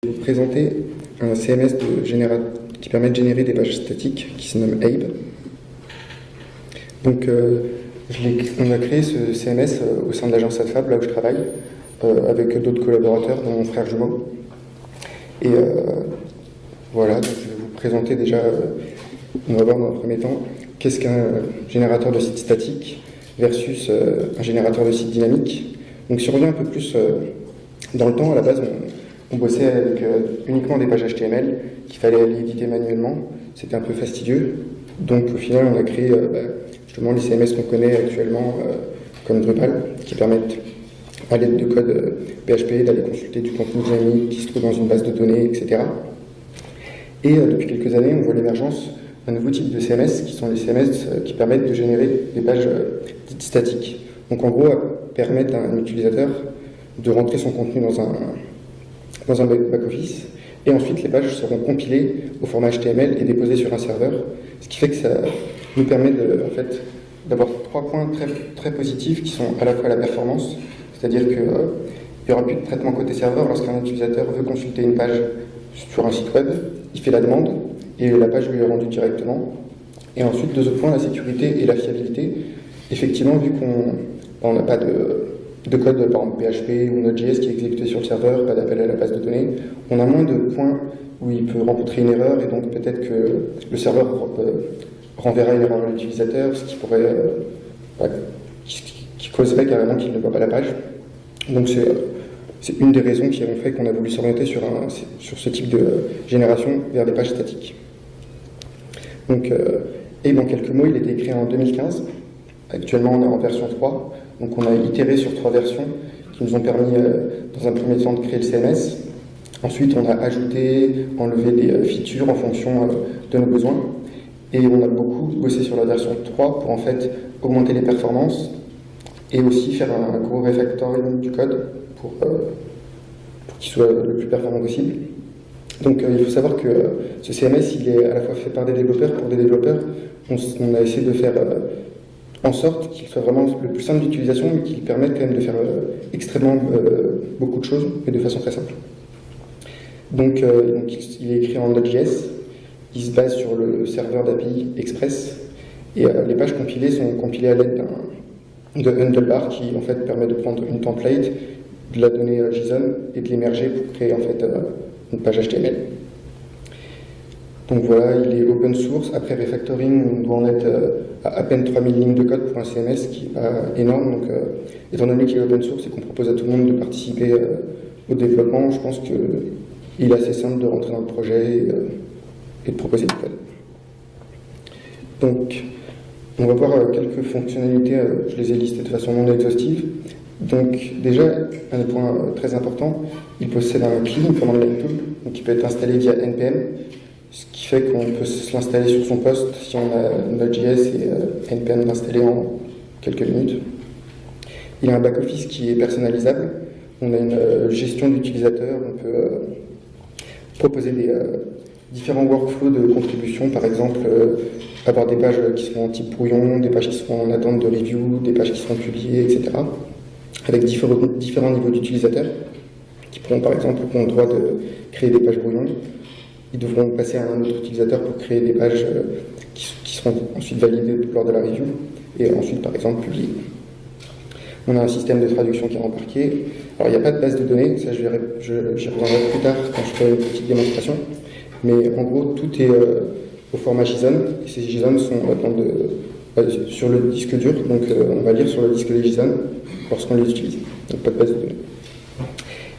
Je vais vous présenter un CMS qui permet de générer des pages statiques qui se nomme Abe. Donc, on a créé ce CMS au sein de l'agence AdFab, là où je travaille, avec d'autres collaborateurs, dont mon frère jumeau. Et voilà, donc je vais vous présenter déjà, on va voir dans un premier temps, qu'est-ce qu'un générateur de site statique versus un générateur de site dynamique. Donc si on revient un peu plus dans le temps, à la base, on bossait avec uniquement des pages HTML qu'il fallait aller éditer manuellement. C'était un peu fastidieux. Donc au final, on a créé justement les CMS qu'on connaît actuellement, comme Drupal, qui permettent à l'aide de code PHP d'aller consulter du contenu dynamique qui se trouve dans une base de données, etc. Et depuis quelques années, on voit l'émergence d'un nouveau type de CMS, qui sont les CMS qui permettent de générer des pages dites statiques. Donc en gros, permettent à un utilisateur de rentrer son contenu dans un back-office, et ensuite les pages seront compilées au format HTML et déposées sur un serveur, ce qui fait que ça nous permet d'avoir 3 points très, très positifs qui sont à la fois la performance, c'est-à-dire qu'il n'y aura plus de traitement côté serveur. Lorsqu'un utilisateur veut consulter une page sur un site web, il fait la demande et la page lui est rendue directement. Et ensuite, deuxième point, la sécurité et la fiabilité. Effectivement, vu qu'on n'a pas de code, par exemple PHP ou Node.js qui est exécuté sur le serveur, pas d'appel à la base de données, on a moins de points où il peut rencontrer une erreur, et donc peut-être que le serveur renverra une erreur à l'utilisateur, ce qui pourrait qui causerait carrément qu'il ne voit pas la page. Donc c'est une des raisons qui ont fait qu'on a voulu s'orienter sur ce type de génération vers des pages statiques. Donc, Abe, en quelques mots, il a été créé en 2015. Actuellement, on est en version 3. Donc, on a itéré sur 3 versions qui nous ont permis, dans un premier temps, de créer le CMS. Ensuite, on a ajouté, enlevé des features en fonction de nos besoins. Et on a beaucoup bossé sur la version 3 pour en fait augmenter les performances et aussi faire un gros refactoring du code pour qu'il soit le plus performant possible. Donc il faut savoir que ce CMS, il est à la fois fait par des développeurs. Pour des développeurs, on a essayé de faire en sorte qu'il soit vraiment le plus simple d'utilisation, mais qu'il permette quand même de faire extrêmement beaucoup de choses, mais de façon très simple. Donc il est écrit en Node.js, il se base sur le serveur d'API Express, et les pages compilées sont compilées à l'aide de Handlebar qui en fait permet de prendre une template, de la donner JSON et de l'émerger pour créer en fait une page HTML. Donc voilà, il est open source. Après refactoring, on doit en être à peine 3000 lignes de code pour un CMS, qui est pas énorme. Donc étant donné qu'il est open source et qu'on propose à tout le monde de participer au développement, je pense qu'il est assez simple de rentrer dans le projet et de proposer du code. Donc on va voir quelques fonctionnalités, je les ai listées de façon non exhaustive. Donc déjà, un point très important, il possède un CLI, une command line tool, donc qui peut être installé via NPM, ce qui fait qu'on peut l'installer sur son poste si on a Node.js et NPM installé en quelques minutes. Il a un back-office qui est personnalisable, on a une gestion d'utilisateurs, on peut proposer des différents workflows de contribution, par exemple avoir des pages qui seront en type brouillon, des pages qui seront en attente de review, des pages qui seront publiées, etc. Avec différents niveaux d'utilisateurs qui pourront, par exemple, qui ont le droit de créer des pages brouillon. Ils devront passer à un autre utilisateur pour créer des pages qui seront ensuite validées lors de la review et ensuite, par exemple, publiées. On a un système de traduction qui est embarqué. Alors, il n'y a pas de base de données, ça j'y reviendrai plus tard quand je ferai une petite démonstration. Mais en gros, tout est au format JSON, et ces JSON sont sur le disque dur, donc on va lire sur le disque des JSON lorsqu'on les utilise. Donc pas de base de données.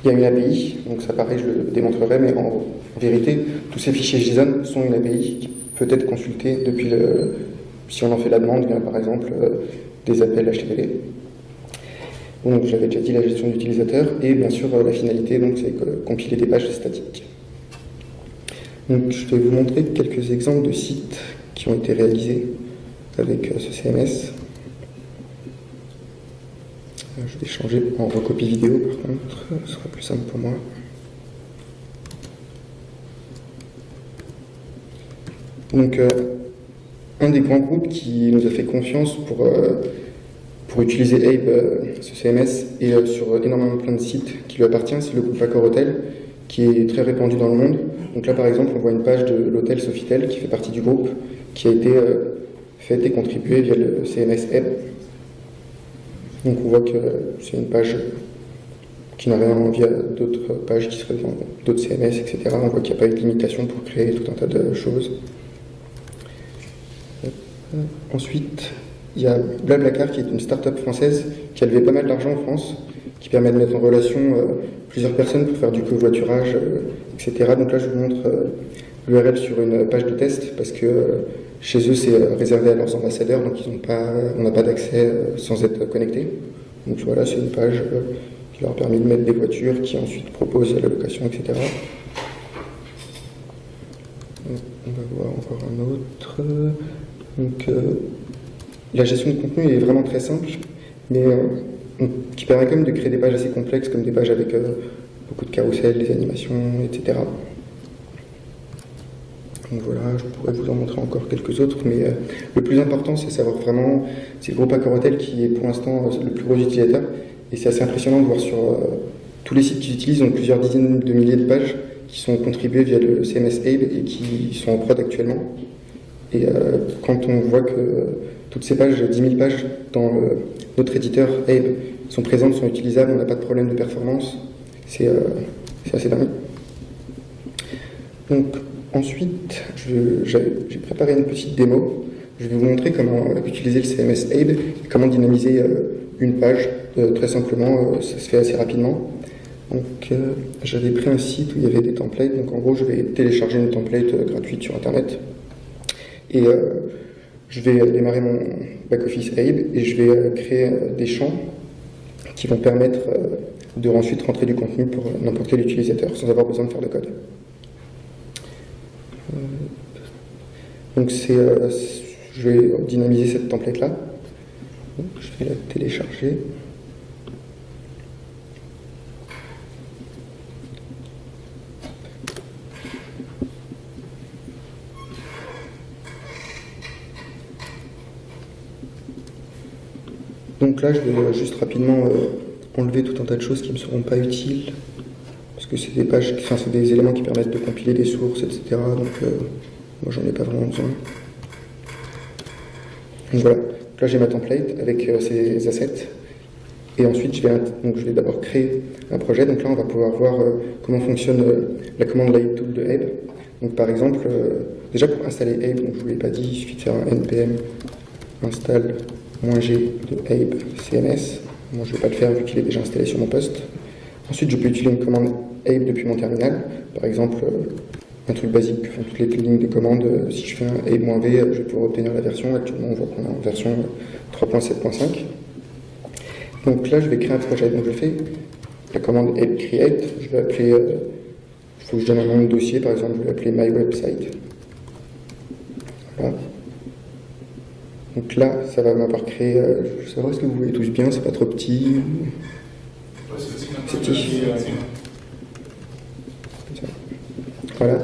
Il y a une API, donc ça pareil, je le démontrerai, mais en vérité, tous ces fichiers JSON sont une API qui peut être consultée depuis si on en fait la demande, via par exemple des appels HTTP. Donc j'avais déjà dit la gestion d'utilisateur, et bien sûr la finalité, donc c'est compiler des pages statiques. Donc je vais vous montrer quelques exemples de sites qui ont été réalisés avec ce CMS. Je vais changer en recopie vidéo par contre, ce sera plus simple pour moi. Donc un des grands groupes qui nous a fait confiance pour utiliser Abe, ce CMS, et sur énormément plein de sites qui lui appartient, c'est le groupe Accor Hotel, qui est très répandu dans le monde. Donc là, par exemple, on voit une page de l'hôtel Sofitel qui fait partie du groupe, qui a été faite et contribuée via le CMS App. Donc on voit que c'est une page qui n'a rien via d'autres pages qui seraient dans d'autres CMS, etc. On voit qu'il n'y a pas eu de limitation pour créer tout un tas de choses. Ensuite, il y a Blablacar qui est une start-up française qui a levé pas mal d'argent en France, qui permet de mettre en relation plusieurs personnes pour faire du covoiturage, etc. Donc là, je vous montre l'URL sur une page de test parce que chez eux, c'est réservé à leurs ambassadeurs, donc on n'a pas d'accès sans être connecté. Donc voilà, c'est une page qui leur permet de mettre des voitures, qui ensuite propose la location, etc. On va voir encore un autre. Donc, la gestion de contenu est vraiment très simple, mais qui permet quand même de créer des pages assez complexes, comme des pages avec beaucoup de carousels, des animations, etc. Donc voilà, je pourrais vous en montrer encore quelques autres, mais le plus important, c'est savoir vraiment, c'est le groupe Accord-Hotel qui est pour l'instant le plus gros utilisateur, et c'est assez impressionnant de voir sur tous les sites qu'ils utilisent, ont plusieurs dizaines de milliers de pages qui sont contribuées via le CMS Abe et qui sont en prod actuellement. Et quand on voit que toutes ces pages, 10 000 pages dans notre éditeur Abe sont présentes, sont utilisables, on n'a pas de problème de performance, c'est assez dingue. Donc ensuite, j'ai préparé une petite démo. Je vais vous montrer comment utiliser le CMS Abe et comment dynamiser une page très simplement. Ça se fait assez rapidement. Donc j'avais pris un site où il y avait des templates. Donc en gros, je vais télécharger une template gratuite sur Internet. Et je vais démarrer mon back-office Abe et je vais créer des champs qui vont permettre de ensuite rentrer du contenu pour n'importe quel utilisateur sans avoir besoin de faire de code. Donc je vais dynamiser cette template-là. Donc, je vais la télécharger. Donc là, je vais juste rapidement enlever tout un tas de choses qui ne me seront pas utiles, parce que c'est des pages, enfin c'est des éléments qui permettent de compiler des sources, etc. Donc moi, j'en ai pas vraiment besoin. Donc voilà. Donc là, j'ai ma template avec ces assets, et ensuite je vais d'abord créer un projet. Donc là, on va pouvoir voir comment fonctionne la commande light tool de Abe. Donc par exemple, déjà pour installer Abe, donc je vous l'ai pas dit, il suffit de faire un npm install -g de Abe CMS. Moi, je ne vais pas le faire vu qu'il est déjà installé sur mon poste. Ensuite, je peux utiliser une commande Abe depuis mon terminal. Par exemple, un truc basique que font toutes les lignes de commande. Si je fais un Abe-v, je vais pouvoir obtenir la version. Actuellement, on voit qu'on est en version 3.7.5. Donc là, je vais créer un projet. Donc je fais la commande Abe create. Je vais appeler, il faut que je donne un nom de dossier. Par exemple, je vais appeler my website. Voilà. Donc là, ça va m'avoir créé. Je sais pas, est-ce que vous voyez tous bien? C'est pas trop petit. C'est petit. Voilà.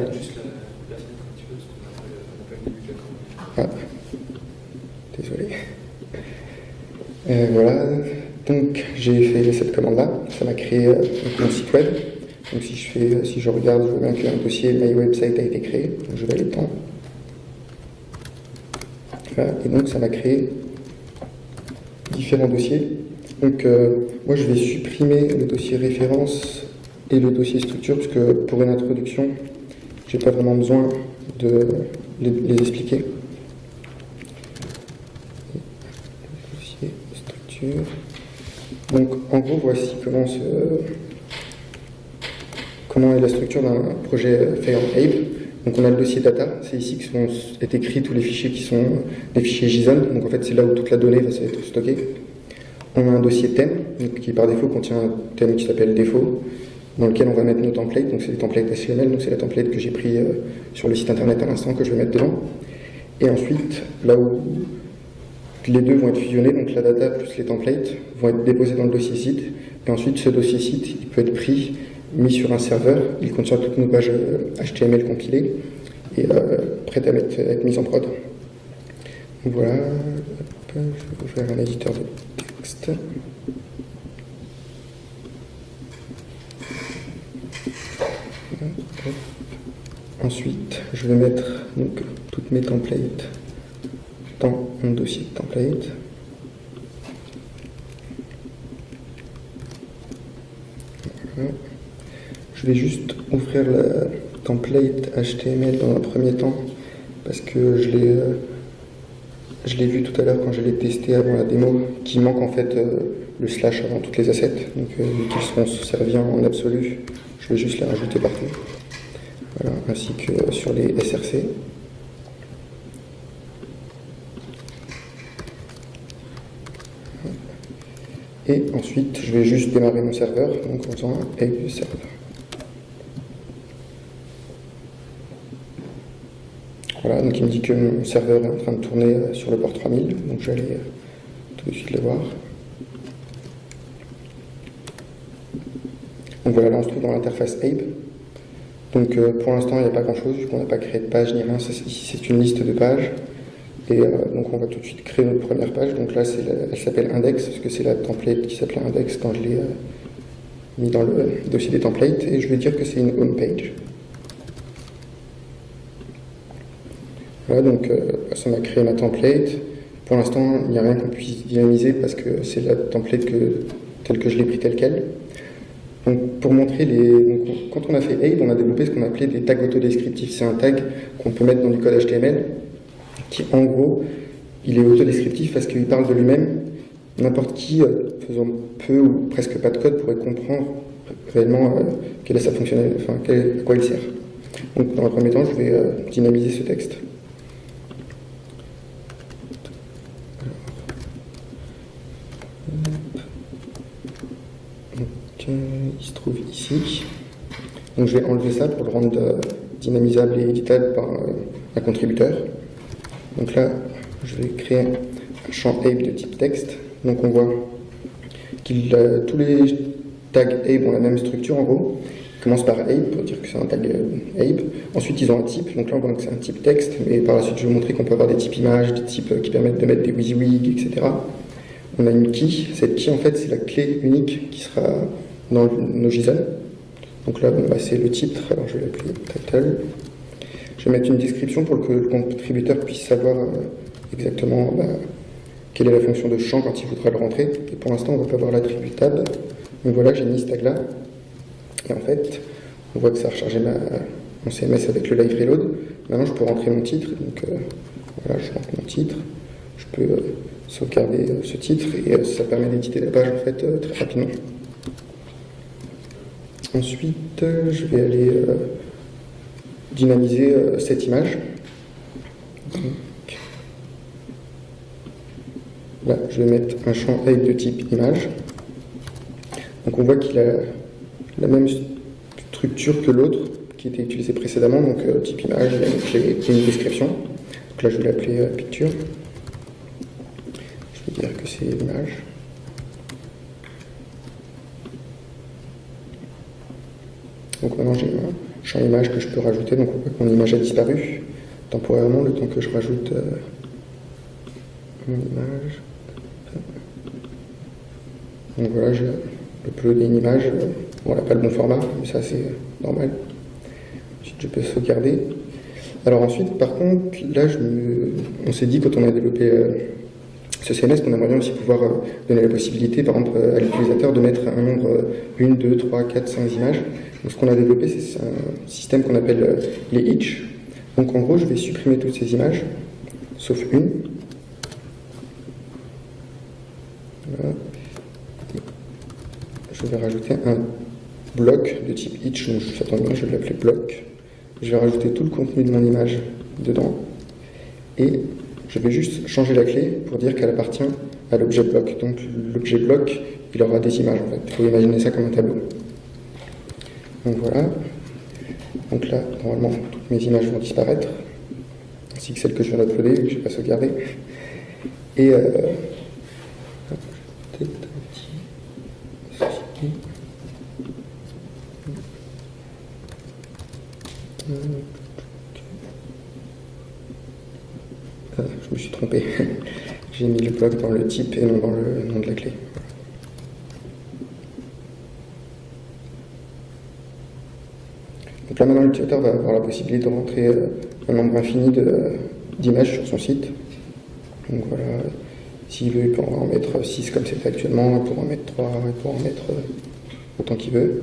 Ah. Désolé. Voilà. Donc j'ai fait cette commande-là. Ça m'a créé mon site web. Donc si je regarde, je vois bien qu'un dossier My Website a été créé. Donc je vais aller dedans. Voilà. Et donc ça m'a créé différents dossiers. Donc moi je vais supprimer le dossier référence et le dossier structure, parce que pour une introduction, j'ai pas vraiment besoin de les expliquer. Dossier structure. Donc en gros, voici comment est la structure d'un projet fait en Abe. Donc on a le dossier data, c'est ici que sont écrits tous les fichiers qui sont des fichiers JSON, donc en fait c'est là où toute la donnée va être stockée. On a un dossier thème, qui par défaut contient un thème qui s'appelle défaut, dans lequel on va mettre nos templates, donc c'est des templates HTML, donc c'est la template que j'ai pris sur le site internet à l'instant que je vais mettre dedans. Et ensuite, là où les deux vont être fusionnés, donc la data plus les templates vont être déposés dans le dossier site, et ensuite ce dossier site il peut être pris, mis sur un serveur, il contient toutes nos pages HTML compilées et prêtes à être mises en prod. Donc voilà, je vais ouvrir un éditeur de texte. Ensuite, je vais mettre donc, toutes mes templates dans mon dossier de template. Voilà. Je vais juste ouvrir la template HTML dans un premier temps parce que je l'ai vu tout à l'heure quand je l'ai testé avant la démo, qu'il manque en fait le slash avant toutes les assets. Donc vu qu'ils seront servis en absolu, je vais juste les rajouter partout. Voilà, ainsi que sur les SRC. Et ensuite, je vais juste démarrer mon serveur, donc en faisant un ape server. Voilà, donc il me dit que mon serveur est en train de tourner sur le port 3000, donc je vais aller tout de suite le voir. Donc voilà, là on se trouve dans l'interface ape. Donc pour l'instant, il n'y a pas grand-chose, vu qu'on n'a pas créé de page ni rien. Ici, c'est une liste de pages. Et donc on va tout de suite créer notre première page. Donc là, elle s'appelle index, parce que c'est la template qui s'appelait index quand je l'ai mis dans le dossier des templates. Et je vais dire que c'est une home page. Voilà, donc ça m'a créé ma template. Pour l'instant, il n'y a rien qu'on puisse dynamiser parce que c'est la template telle que je l'ai pris telle quelle. Donc pour montrer quand on a fait Ape, on a développé ce qu'on appelait des tags autodescriptifs. C'est un tag qu'on peut mettre dans du code HTML qui, en gros, il est autodescriptif parce qu'il parle de lui-même. N'importe qui, faisant peu ou presque pas de code, pourrait comprendre réellement quelle est sa fonctionnalité, enfin à quoi il sert. Donc dans le premier temps, je vais dynamiser ce texte. Il se trouve ici. Donc je vais enlever ça pour le rendre dynamisable et éditable par un contributeur. Donc là, je vais créer un champ ape de type texte. Donc on voit que tous les tags ape ont la même structure en gros. Ils commencent par ape pour dire que c'est un tag ape. Ensuite ils ont un type, donc là on voit que c'est un type texte, mais par la suite je vais montrer qu'on peut avoir des types images, des types qui permettent de mettre des WYSIWYG, etc. On a une key. Cette key en fait c'est la clé unique qui sera dans nos JSON. Donc là, c'est le titre, alors je vais l'appeler title. Je vais mettre une description pour que le contributeur puisse savoir exactement quelle est la fonction de champ quand il voudra le rentrer. Et pour l'instant, on ne va pas voir l'attribut tab. Donc voilà, j'ai mis ce tag là. Et en fait, on voit que ça a rechargé mon CMS avec le live reload. Maintenant, je peux rentrer mon titre. Donc voilà, je rentre mon titre. Je peux sauvegarder ce titre et ça permet d'éditer la page en fait très rapidement. Ensuite, je vais aller dynamiser cette image. Donc, là, je vais mettre un champ ape de type image. Donc on voit qu'il a la même structure que l'autre qui était utilisé précédemment, donc type image, et une description. Donc là, je vais l'appeler picture. Je vais dire que c'est l'image. Donc maintenant j'ai un champ image que je peux rajouter, donc on voit que mon image a disparu temporairement le temps que je rajoute mon image. Donc voilà, j'ai uploadé une image, bon, elle n'a pas le bon format, mais ça c'est normal. Ensuite je peux sauvegarder. Alors ensuite par contre, là on s'est dit quand on a développé ce CMS qu'on aimerait bien aussi pouvoir donner la possibilité par exemple à l'utilisateur de mettre un nombre 1, 2, 3, 4, 5 images. Donc ce qu'on a développé, c'est un système qu'on appelle les each. Donc en gros, je vais supprimer toutes ces images, sauf une. Voilà. Je vais rajouter un bloc de type each, donc ça tombe bien, je vais l'appeler bloc. Je vais rajouter tout le contenu de mon image dedans. Et je vais juste changer la clé pour dire qu'elle appartient à l'objet bloc. Donc l'objet bloc, il aura des images en fait. Il faut imaginer ça comme un tableau. Donc voilà, donc là, normalement, toutes mes images vont disparaître, ainsi que celles que je viens d'uploader, que je n'ai pas sauvegardées. Et je me suis trompé, j'ai mis le bloc dans le type et non dans le nom de la clé. Donc là maintenant l'utilisateur va avoir la possibilité de rentrer un nombre infini d'images sur son site. Donc voilà, s'il veut, il peut en mettre 6 comme c'est fait actuellement, il pourra en mettre 3, il pourra en mettre autant qu'il veut.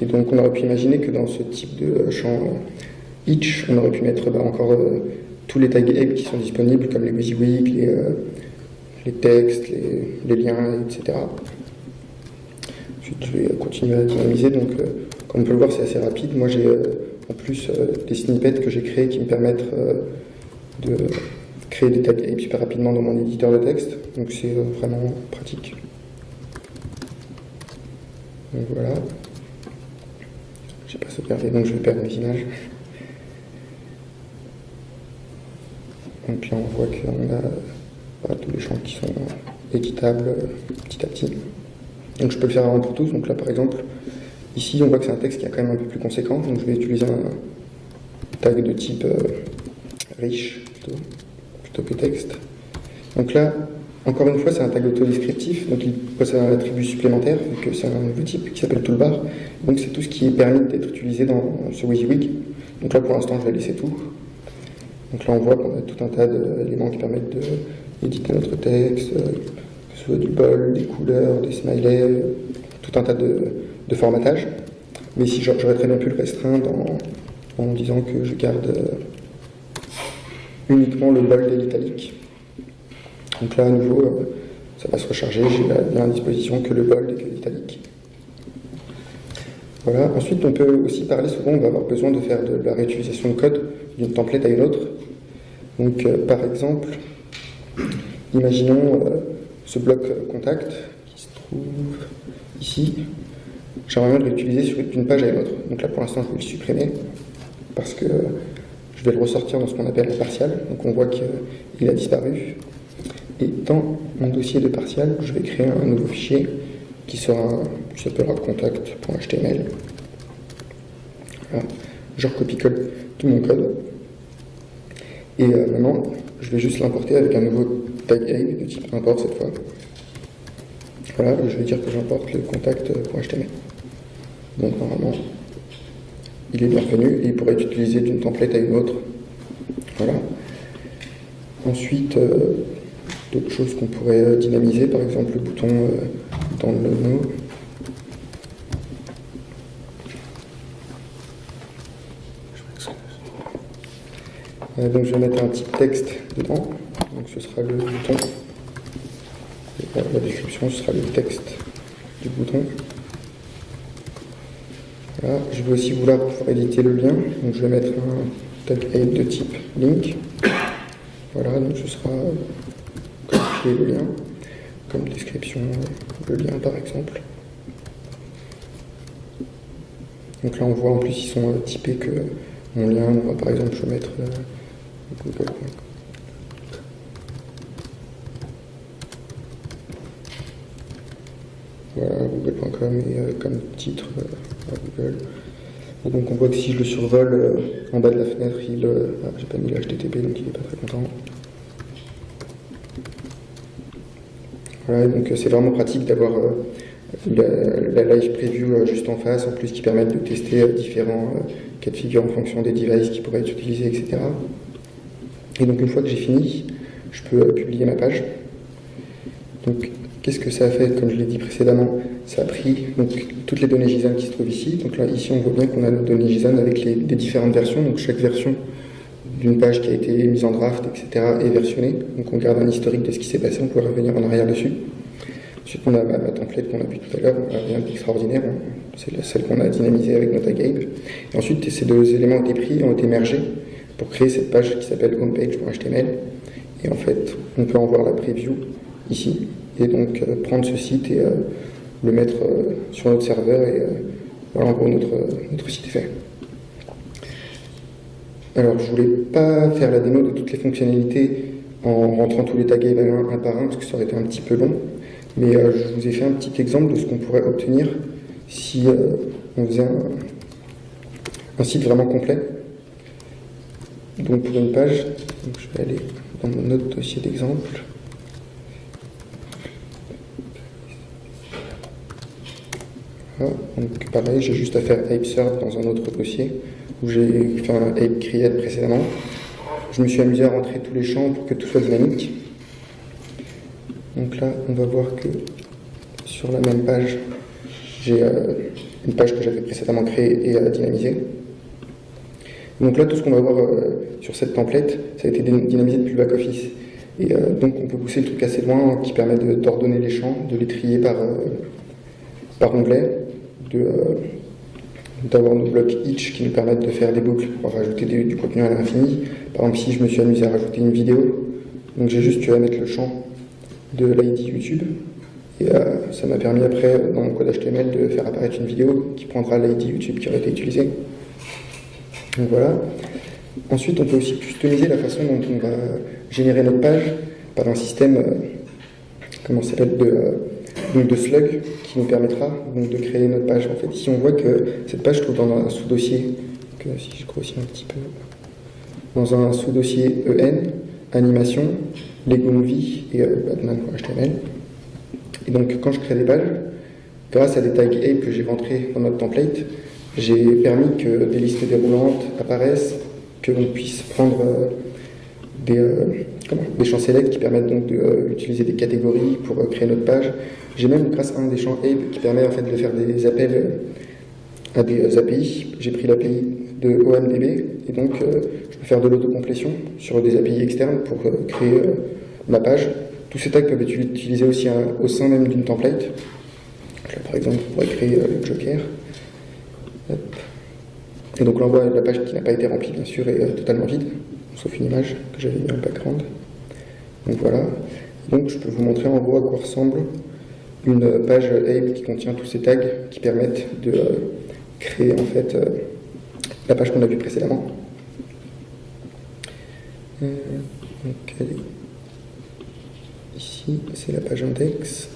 Et donc on aurait pu imaginer que dans ce type de champ each, on aurait pu mettre encore tous les tags ape qui sont disponibles, comme les WYSIWYG, les textes, les liens, etc. Ensuite, je vais continuer à dynamiser. Donc, comme on peut le voir, c'est assez rapide. Moi, j'ai en plus des snippets que j'ai créés qui me permettent de créer des tags ape super rapidement dans mon éditeur de texte. Donc, c'est vraiment pratique. Donc, voilà. J'ai pas sauvegardé, donc je vais perdre mes images. Donc là, on voit qu'on a tous les champs qui sont équitables petit à petit. Donc je peux le faire vraiment pour tous. Donc là, par exemple, ici, on voit que c'est un texte qui est quand même un peu plus conséquent. Donc je vais utiliser un tag de type riche plutôt que texte. Donc là, encore une fois, c'est un tag autodescriptif. Donc il possède un attribut supplémentaire, vu que c'est un nouveau type qui s'appelle toolbar. Donc c'est tout ce qui est permis d'être utilisé dans ce WYSIWYG. Donc là, pour l'instant, je vais laisser tout. Donc là, on voit qu'on a tout un tas d'éléments qui permettent d'éditer notre texte, que ce soit du bold, des couleurs, des smileys, tout un tas de formatages. Mais ici, j'aurais très bien pu le restreindre en disant que je garde uniquement le bold et l'italique. Donc là, à nouveau, ça va se recharger. J'ai bien à disposition que le bold et que l'italique. Voilà. Ensuite, on peut aussi parler, souvent, on va avoir besoin de faire de la réutilisation de code d'une template à une autre. Donc, par exemple, imaginons ce bloc contact qui se trouve ici. J'aimerais bien le réutiliser d'une page à une autre. Donc là, pour l'instant, je vais le supprimer parce que je vais le ressortir dans ce qu'on appelle un partial. Donc on voit qu'il a disparu. Et dans mon dossier de partial, je vais créer un nouveau fichier qui s'appellera contact.html. Voilà. Je recopie-colle tout mon code. Et maintenant, je vais juste l'importer avec un nouveau tag ape de type import cette fois. Voilà, et je vais dire que j'importe le contact.html. Donc normalement, il est bienvenu et il pourrait être utilisé d'une template à une autre. Voilà. Ensuite, d'autres choses qu'on pourrait dynamiser, par exemple le bouton dans le logo. Donc je vais mettre un petit texte dedans, donc ce sera le bouton. Et la description, ce sera le texte du bouton. Voilà. Je vais aussi vouloir pouvoir éditer le lien, donc je vais mettre un tag ape de type link. Voilà, donc ce sera copier le lien, comme description, le lien par exemple. Donc là on voit en plus ils sont typés que mon lien, on va par exemple je vais mettre google.com. Voilà, google.com et comme titre Google. Et donc on voit que si je le survole en bas de la fenêtre, j'ai pas mis le HTTP donc il n'est pas très content. Voilà, donc c'est vraiment pratique d'avoir la live preview juste en face, en plus qui permettent de tester différents cas de figure en fonction des devices qui pourraient être utilisés, etc. Et donc une fois que j'ai fini, je peux publier ma page. Donc qu'est-ce que ça a fait? Comme je l'ai dit précédemment, ça a pris donc, toutes les données JSON qui se trouvent ici. Donc là, ici, on voit bien qu'on a nos données JSON avec les différentes versions. Donc chaque version d'une page qui a été mise en draft, etc., est versionnée. Donc on garde un historique de ce qui s'est passé, on peut revenir en arrière dessus. Ensuite, on a ma template qu'on a vue tout à l'heure, rien d'extraordinaire, c'est celle qu'on a dynamisée avec notre tag ape. Et ensuite, ces deux éléments ont été pris, ont été mergés pour créer cette page qui s'appelle homepage.html. Et en fait, on peut en voir la preview ici, et donc prendre ce site et le mettre sur notre serveur, et voilà, en gros, notre site est fait. Alors, je voulais pas faire la démo de toutes les fonctionnalités en rentrant tous les tags un par un, parce que ça aurait été un petit peu long. Mais je vous ai fait un petit exemple de ce qu'on pourrait obtenir si on faisait un site vraiment complet. Donc pour une page, donc je vais aller dans mon autre dossier d'exemple. Voilà. Donc pareil, j'ai juste à faire ape serve dans un autre dossier où j'ai fait un ape create précédemment. Je me suis amusé à rentrer tous les champs pour que tout soit dynamique. Donc là, on va voir que sur la même page, j'ai une page que j'avais précédemment créée et dynamisée. Donc là, tout ce qu'on va voir sur cette template, ça a été dynamisé depuis le back-office. Et donc on peut pousser le truc assez loin qui permet d'ordonner les champs, de les trier par onglet, d'avoir nos blocs each qui nous permettent de faire des boucles pour rajouter du contenu à l'infini. Par exemple, ici je me suis amusé à rajouter une vidéo, donc j'ai juste eu à mettre le champ de l'ID YouTube. Et ça m'a permis après, dans mon code HTML, de faire apparaître une vidéo qui prendra l'ID YouTube qui aurait été utilisé. Donc voilà. Ensuite, on peut aussi customiser la façon dont on va générer notre page par un système, comment ça s'appelle, de slug qui nous permettra donc de créer notre page. En fait, ici on voit que cette page se trouve dans un sous-dossier, que si je grossis un petit peu, dans un sous-dossier EN, animation, Lego Movie et Batman.html. Et donc quand je crée des pages, grâce à des tags ape que j'ai rentrés dans notre template, j'ai permis que des listes déroulantes apparaissent, que l'on puisse prendre des champs select qui permettent donc d'utiliser des catégories pour créer notre page. J'ai même, grâce à un des champs ape qui permet en fait de faire des appels à des API, j'ai pris l'API de OMDB et donc je peux faire de l'autocomplétion sur des API externes pour créer ma page. Tous ces tags peuvent être utilisés aussi au sein même d'une template. Là, par exemple, on pourrait créer le Joker. Hop. Et donc là, on voit la page qui n'a pas été remplie, bien sûr, est totalement vide, sauf une image que j'avais mis en background. Donc voilà. Donc je peux vous montrer en gros à quoi ressemble une page ape qui contient tous ces tags qui permettent de créer en fait la page qu'on a vue précédemment. Donc elle est ici, c'est la page index.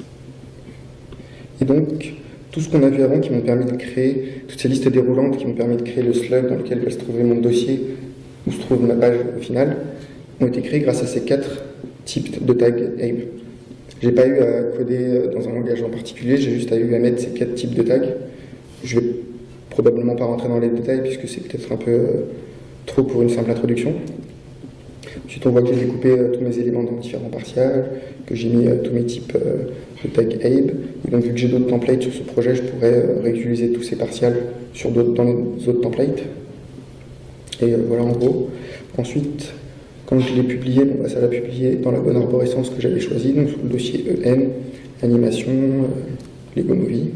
Et donc tout ce qu'on a vu avant qui m'ont permis de créer, toutes ces listes déroulantes qui m'ont permis de créer le slug dans lequel va se trouver mon dossier, où se trouve ma page au final, ont été créés grâce à ces 4 types de tags ape. J'ai pas eu à coder dans un langage en particulier, j'ai juste eu à mettre ces 4 types de tags. Je vais probablement pas rentrer dans les détails puisque c'est peut-être un peu trop pour une simple introduction. Ensuite, on voit que j'ai découpé tous mes éléments dans différents partials, que j'ai mis tous mes types de tags ape. Et donc, vu que j'ai d'autres templates sur ce projet, je pourrais réutiliser tous ces partials dans les autres templates. Et voilà en gros. Ensuite, quand je l'ai publié, ça l'a publié dans la bonne arborescence que j'avais choisie, donc sous le dossier EN, animation, Lego Movie.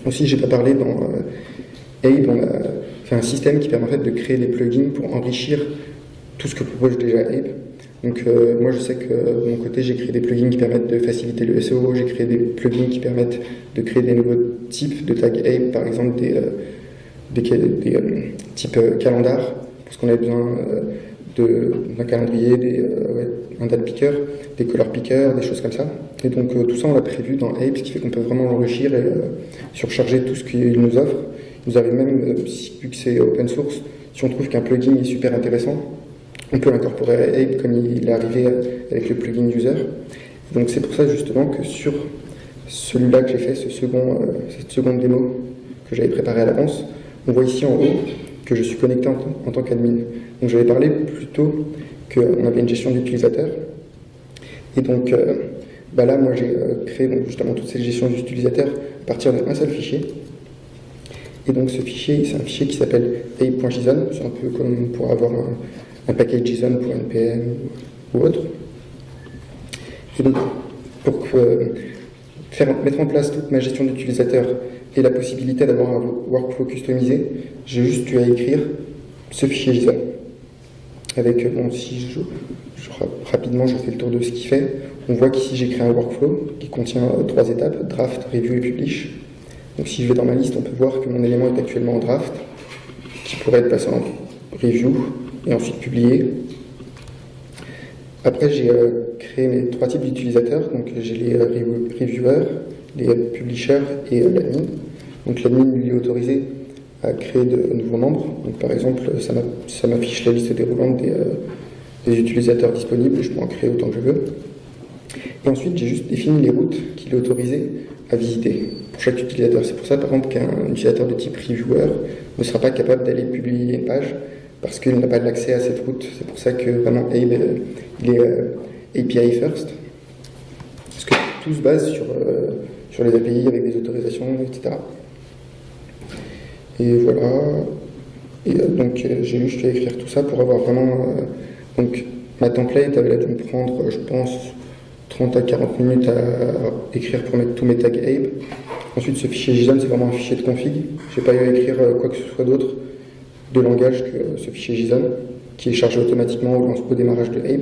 Aussi, j'ai pas parlé dans Ape, on a fait un système qui permet en fait de créer des plugins pour enrichir tout ce que propose déjà Ape. Donc moi je sais que de mon côté j'ai créé des plugins qui permettent de faciliter le SEO, j'ai créé des plugins qui permettent de créer des nouveaux types de tags Ape, par exemple des types calendar, parce qu'on a besoin d'un calendrier, un date picker, des color pickers, des choses comme ça. Et donc tout ça on l'a prévu dans Ape, ce qui fait qu'on peut vraiment l'enrichir et surcharger tout ce qu'il nous offre. Il nous arrive même, vu que c'est open source, si on trouve qu'un plugin est super intéressant, on peut l'incorporer à Ape comme il est arrivé avec le plugin user. Donc c'est pour ça justement que sur celui-là que j'ai fait, cette seconde démo que j'avais préparée à l'avance, on voit ici en haut que je suis connecté en tant qu'admin. Donc j'avais parlé plus tôt qu'on avait une gestion d'utilisateurs. Et donc là, moi j'ai créé donc, justement toute cette gestion d'utilisateurs à partir d'un seul fichier. Et donc ce fichier, c'est un fichier qui s'appelle ape.json. C'est un peu comme pour avoir un package JSON pour NPM ou autre. Et donc, pour mettre en place toute ma gestion d'utilisateurs et la possibilité d'avoir un workflow customisé, j'ai juste eu à écrire ce fichier JSON. Avec, si rapidement je fais le tour de ce qu'il fait, on voit qu'ici j'ai créé un workflow qui contient 3 étapes, draft, review et publish. Donc si je vais dans ma liste, on peut voir que mon élément est actuellement en draft, qui pourrait être passé en review et ensuite publié. Après j'ai créé mes 3 types d'utilisateurs, donc j'ai les reviewers, les publishers et l'admin. Donc l'admin lui est autorisé à créer de nouveaux membres. Donc par exemple, ça m'affiche la liste déroulante des utilisateurs disponibles et je peux en créer autant que je veux. Et ensuite j'ai juste défini les routes qu'il est autorisé à visiter pour chaque utilisateur. C'est pour ça, par exemple, qu'un utilisateur de type reviewer ne sera pas capable d'aller publier une page parce qu'il n'a pas l'accès à cette route. C'est pour ça que vraiment Abe, il est API first. Parce que tout se base sur les API avec des autorisations, etc. Et voilà. Et donc j'ai juste à écrire tout ça pour avoir vraiment... donc ma template, elle a dû me prendre, je pense, 30 à 40 minutes à écrire pour mettre tous mes tags Abe. Ensuite, ce fichier JSON, c'est vraiment un fichier de config. Je n'ai pas eu à écrire quoi que ce soit d'autre de langage que ce fichier JSON, qui est chargé automatiquement au démarrage de Abe.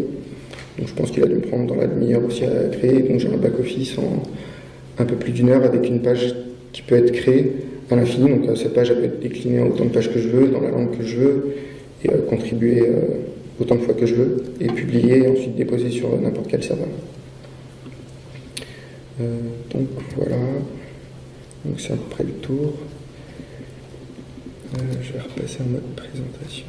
Donc je pense qu'il a dû me prendre dans la demi-heure aussi à créer. Donc j'ai un back-office en un peu plus d'une heure avec une page qui peut être créée à l'infini. Donc cette page elle peut être déclinée en autant de pages que je veux, dans la langue que je veux, et contribuer autant de fois que je veux, et publier et ensuite déposer sur n'importe quel serveur. Donc voilà, donc c'est à peu près le tour. Je vais repasser en mode présentation.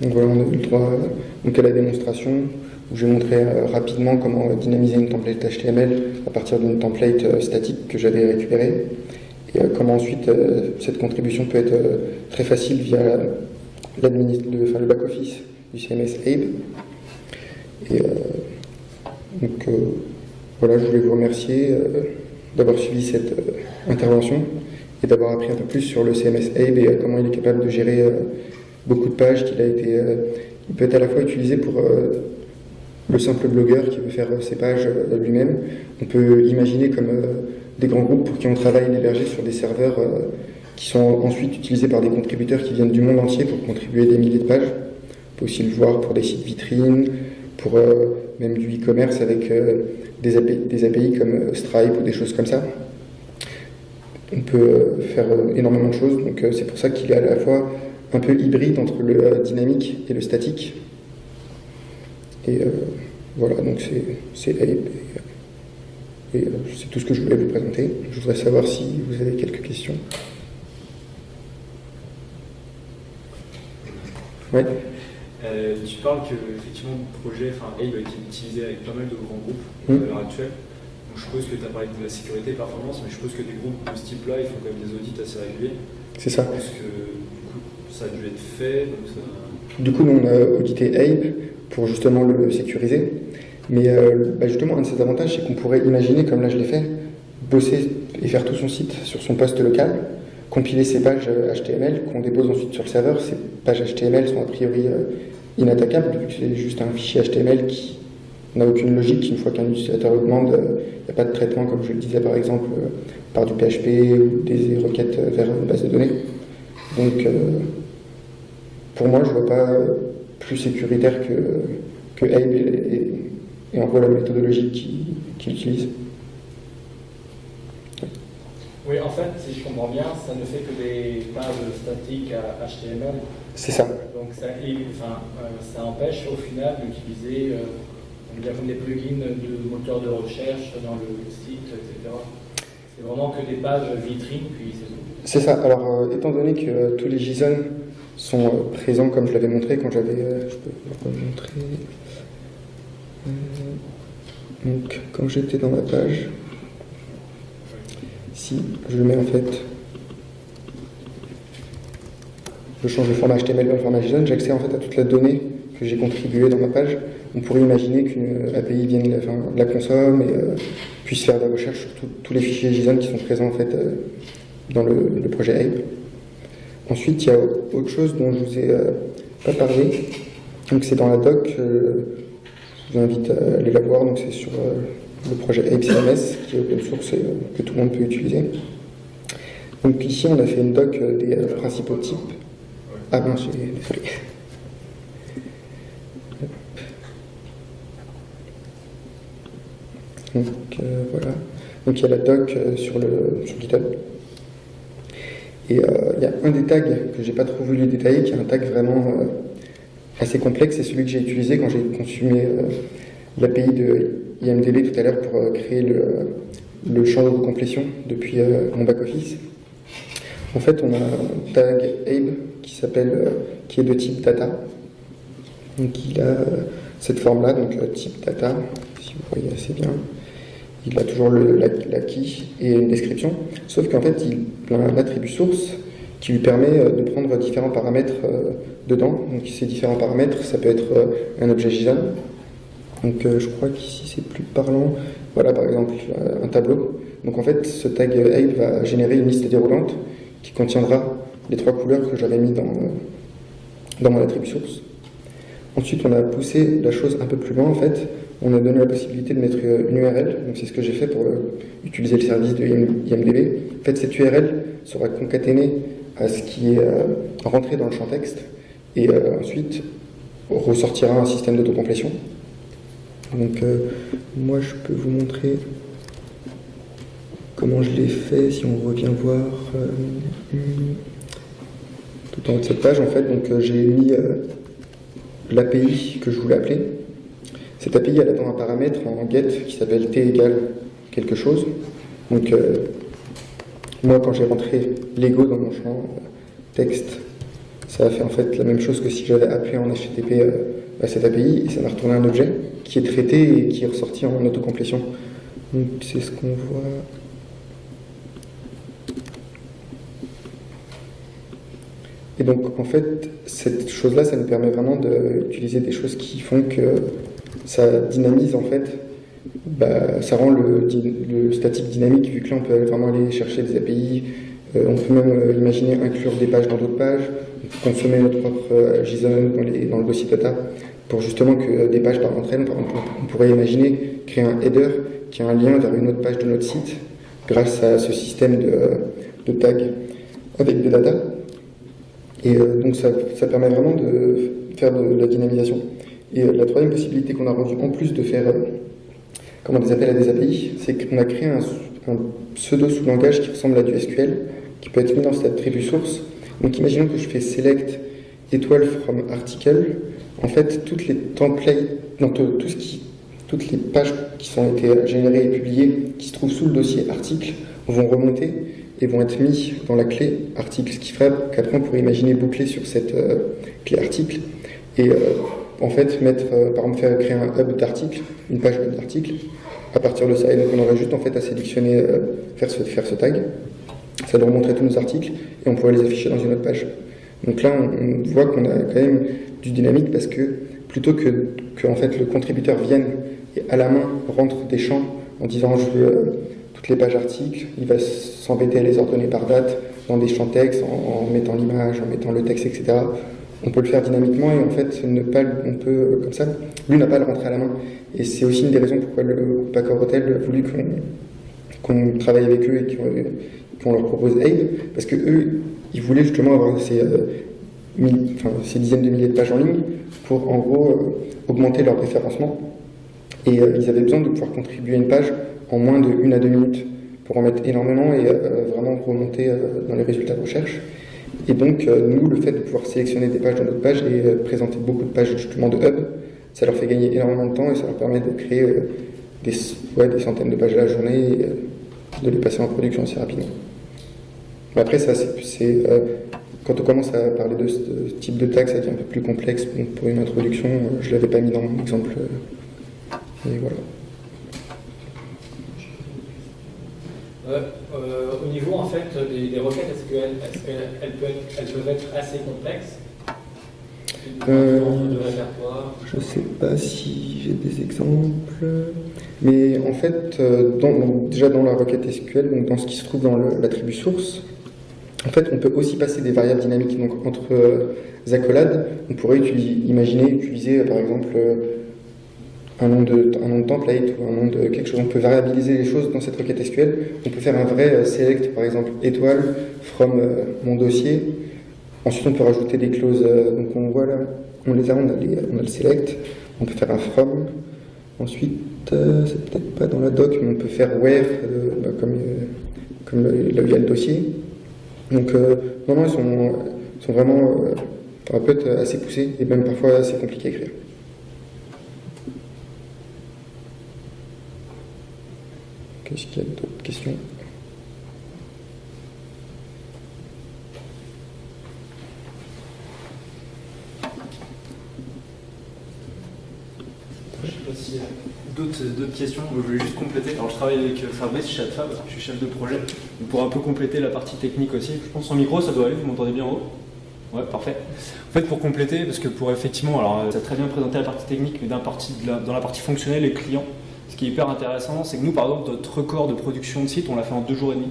Donc voilà, on a eu le droit donc à la démonstration où je vais montrer rapidement comment dynamiser une template HTML à partir d'une template statique que j'avais récupérée et comment ensuite cette contribution peut être très facile via le back-office du CMS Abe. Et donc voilà, je voulais vous remercier d'avoir suivi cette intervention et d'avoir appris un peu plus sur le CMS Abe et comment il est capable de gérer beaucoup de pages il peut être à la fois utilisé pour le simple blogueur qui veut faire ses pages lui-même. On peut imaginer comme des grands groupes pour qui on travaille l'héberger sur des serveurs qui sont ensuite utilisés par des contributeurs qui viennent du monde entier pour contribuer des milliers de pages. On peut aussi le voir pour des sites vitrines, pour même du e-commerce avec des API comme Stripe ou des choses comme ça. On peut faire énormément de choses, donc c'est pour ça qu'il est à la fois un peu hybride entre le dynamique et le statique. Et voilà, donc c'est Abe. Et c'est tout ce que je voulais vous présenter. Je voudrais savoir si vous avez quelques questions. Ouais. Tu parles que effectivement le projet, Abe a été utilisé avec pas mal de grands groupes à l'heure actuelle. Donc, je suppose que tu as parlé de la sécurité performance, mais je suppose que des groupes de ce type-là, ils font quand même des audits assez réguliers. C'est ça. Je pense que du coup, ça a dû être fait. Donc ça... Du coup, nous, on a audité Abe pour justement le sécuriser. Mais justement, un de ses avantages, c'est qu'on pourrait imaginer, comme là je l'ai fait, bosser et faire tout son site sur son poste local, compiler ses pages HTML qu'on dépose ensuite sur le serveur. Ces pages HTML sont a priori inattaquables, vu que c'est juste un fichier HTML qui n'a aucune logique. Une fois qu'un utilisateur le demande, il n'y a pas de traitement, comme je le disais par exemple, par du PHP ou des requêtes vers une base de données. Donc, pour moi, je ne vois pas plus sécuritaire que Abe et en gros la méthodologie qu'il utilise. Oui, en fait, si je comprends bien, ça ne fait que des pages statiques à HTML. C'est ça. Donc ça empêche au final d'utiliser comme des plugins de moteur de recherche dans le site, etc. C'est vraiment que des pages vitrines, puis c'est tout. C'est ça. Alors, étant donné que tous les JSON sont présents comme je l'avais montré quand j'avais... je peux vous montrer... donc, quand j'étais dans ma page, si je mets en fait, je change le format HTML vers le format JSON, j'accède en fait à toute la donnée que j'ai contribuée dans ma page. On pourrait imaginer qu'une API vienne la consomme et puisse faire des recherches sur tous les fichiers JSON qui sont présents en fait dans le projet Abe. Ensuite, il y a autre chose dont je vous ai pas parlé. Donc c'est dans la doc. Je vous invite à aller la voir. Donc c'est sur le projet Abe CMS qui est open source et que tout le monde peut utiliser. Donc ici, on a fait une doc des principaux types. Ah ben, désolé. Donc voilà. Donc il y a la doc sur GitHub. Et il y a un des tags que j'ai pas trop voulu détailler, qui est un tag vraiment assez complexe, c'est celui que j'ai utilisé quand j'ai consumé l'API de IMDb tout à l'heure pour créer le champ de complétion depuis mon back-office. En fait, on a un tag Abe qui est de type data. Donc il a cette forme-là, donc type data, si vous voyez assez bien. Il a toujours la key et une description, sauf qu'en fait, il a un attribut source qui lui permet de prendre différents paramètres dedans. Donc ces différents paramètres, ça peut être un objet JSON. Donc je crois qu'ici c'est plus parlant. Voilà par exemple un tableau. Donc en fait, ce tag Ape va générer une liste déroulante qui contiendra les 3 couleurs que j'avais mis dans mon attribut source. Ensuite, on a poussé la chose un peu plus loin en fait. On a donné la possibilité de mettre une URL, donc c'est ce que j'ai fait pour utiliser le service de IMDb. En fait, cette URL sera concaténée à ce qui est rentré dans le champ texte, et ensuite ressortira un système d'autocomplétion. Donc, moi, je peux vous montrer comment je l'ai fait, si on revient voir tout en haut de cette page, en fait. Donc, j'ai mis l'API que je voulais appeler. Cette API, elle attend un paramètre en get qui s'appelle t égale quelque chose. Donc, moi, quand j'ai rentré Lego dans mon champ texte, ça a fait en fait la même chose que si j'avais appelé en HTTP à cette API, et ça m'a retourné un objet qui est traité et qui est ressorti en autocomplétion. Donc, c'est ce qu'on voit. Et donc, en fait, cette chose-là, ça nous permet vraiment d'utiliser des choses qui font que ça dynamise, en fait, ça rend le statique dynamique, vu que là, on peut vraiment aller chercher des API, on peut même imaginer inclure des pages dans d'autres pages, on peut consommer notre propre JSON dans le dossier data, pour justement que des pages parlent entre elles. Par exemple, on pourrait imaginer créer un header qui a un lien vers une autre page de notre site, grâce à ce système de tags avec des data. Et donc ça permet vraiment de faire de la dynamisation. Et la troisième possibilité qu'on a rendue, en plus de faire des appels à des API, c'est qu'on a créé un pseudo-sous-langage qui ressemble à du SQL, qui peut être mis dans cet attribut source. Donc imaginons que je fais select étoile from article. En fait, toutes les templates, toutes les pages qui ont été générées et publiées, qui se trouvent sous le dossier article, vont remonter et vont être mis dans la clé article, ce qui ferait qu'après on pourrait imaginer boucler sur cette clé article et en fait par exemple créer un hub d'articles, une page web d'articles à partir de ça. Et donc on aurait juste en fait à sélectionner, faire ce tag, ça nous remontrer tous nos articles et on pourrait les afficher dans une autre page. Donc là on voit qu'on a quand même du dynamique, parce que plutôt que en fait le contributeur vienne et à la main rentre des champs en disant je veux toutes les pages articles, il va s'embêter à les ordonner par date dans des champs texte, en mettant l'image, en mettant le texte, etc. On peut le faire dynamiquement et en fait, on peut, comme ça, lui n'a pas à le rentrer à la main. Et c'est aussi une des raisons pourquoi le groupe Accor Hotel a voulu qu'on travaille avec eux et qu'on leur propose Abe, parce que eux, ils voulaient justement avoir ces dizaines de milliers de pages en ligne pour, en gros, augmenter leur référencement. Et ils avaient besoin de pouvoir contribuer à une page en moins de 1 à 2 minutes pour en mettre énormément et vraiment remonter dans les résultats de recherche. Et donc, nous, le fait de pouvoir sélectionner des pages dans notre page et présenter beaucoup de pages justement de hub, ça leur fait gagner énormément de temps et ça leur permet de créer des centaines de pages à la journée et de les passer en production assez rapidement. Mais après, ça, quand on commence à parler de ce type de tag, ça devient un peu plus complexe. Donc, pour une introduction, je ne l'avais pas mis dans mon exemple. Et voilà. Au niveau en fait des requêtes SQL, est-ce qu'elles peuvent être assez complexes de répertoire? Je ne sais pas si j'ai des exemples, mais en fait, déjà dans la requête SQL, donc dans ce qui se trouve dans l'attribut source, en fait, on peut aussi passer des variables dynamiques. Donc entre accolades, on pourrait imaginer utiliser par exemple un nom de template ou un nom de quelque chose. On peut variabiliser les choses dans cette requête SQL. On peut faire un vrai select, par exemple, étoile from mon dossier. Ensuite, on peut rajouter des clauses. Donc on voit là, on a le select. On peut faire un from. Ensuite, c'est peut-être pas dans la doc, mais on peut faire where, comme là où il y a le dossier. Donc, non, ils sont vraiment peut-être assez poussés et même parfois assez compliqués à écrire. Est-ce qu'il y a d'autres questions? sais pas si d'autres questions. Je voulais juste compléter. Alors je travaille avec Fabrice chez AdFab, je suis chef de projet. Pour un peu compléter la partie technique aussi. Je pense en micro ça doit aller, vous m'entendez bien en haut? Ouais, parfait. En fait, pour compléter, parce que pour effectivement, alors ça a très bien présenté la partie technique, mais dans la partie fonctionnelle et client, ce qui est hyper intéressant, c'est que nous, par exemple, notre record de production de site, on l'a fait en 2 jours et demi.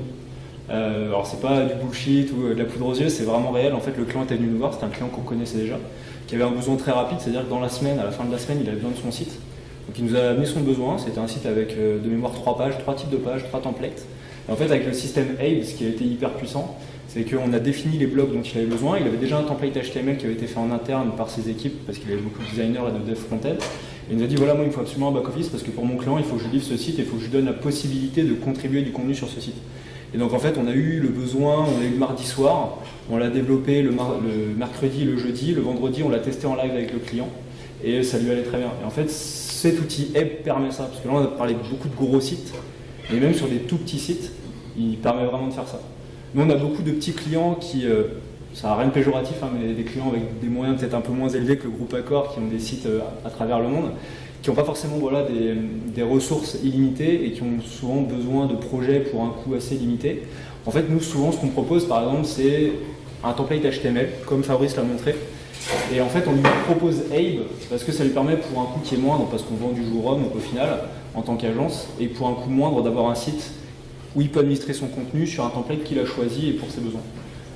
Alors c'est pas du bullshit ou de la poudre aux yeux, c'est vraiment réel. En fait, le client était venu nous voir, c'était un client qu'on connaissait déjà, qui avait un besoin très rapide, c'est-à-dire que dans la semaine, à la fin de la semaine, il avait besoin de son site. Donc il nous a amené son besoin, c'était un site avec de mémoire 3 pages, 3 types de pages, 3 templates. Et en fait, avec le système Abe, ce qui a été hyper puissant, c'est qu'on a défini les blocs dont il avait besoin. Il avait déjà un template HTML qui avait été fait en interne par ses équipes, parce qu'il avait beaucoup de designers et de dev front-end. Et il nous a dit, voilà, moi il me faut absolument un back-office, parce que pour mon client, il faut que je livre ce site, et il faut que je lui donne la possibilité de contribuer du contenu sur ce site. Et donc en fait, on a eu le besoin, on l'a eu le mardi soir, on l'a développé le mercredi, le jeudi, le vendredi, on l'a testé en live avec le client, et ça lui allait très bien. Et en fait, cet outil Abe permet ça, parce que là on a parlé de beaucoup de gros sites, mais même sur des tout petits sites, il permet vraiment de faire ça. Nous, on a beaucoup de petits clients qui, ça n'a rien de péjoratif, hein, mais des clients avec des moyens peut-être un peu moins élevés que le groupe Accor, qui ont des sites à travers le monde, qui n'ont pas forcément voilà, des ressources illimitées et qui ont souvent besoin de projets pour un coût assez limité. En fait, nous, souvent, ce qu'on propose, par exemple, c'est un template HTML, comme Fabrice l'a montré. Et en fait, on lui propose Abe parce que ça lui permet, pour un coût qui est moindre, parce qu'on vend du jour homme au final, en tant qu'agence, et pour un coût moindre, d'avoir un site où il peut administrer son contenu sur un template qu'il a choisi et pour ses besoins.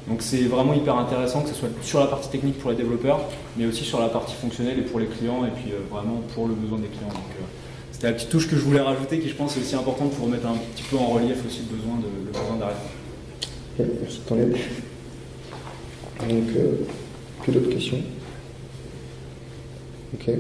Donc c'est vraiment hyper intéressant que ce soit sur la partie technique pour les développeurs, mais aussi sur la partie fonctionnelle et pour les clients, et puis vraiment pour le besoin des clients. Donc c'était la petite touche que je voulais rajouter, qui je pense est aussi importante pour mettre un petit peu en relief aussi le besoin d'arrêt. Ok, merci de ton aide. Donc, plus d'autres questions? Ok.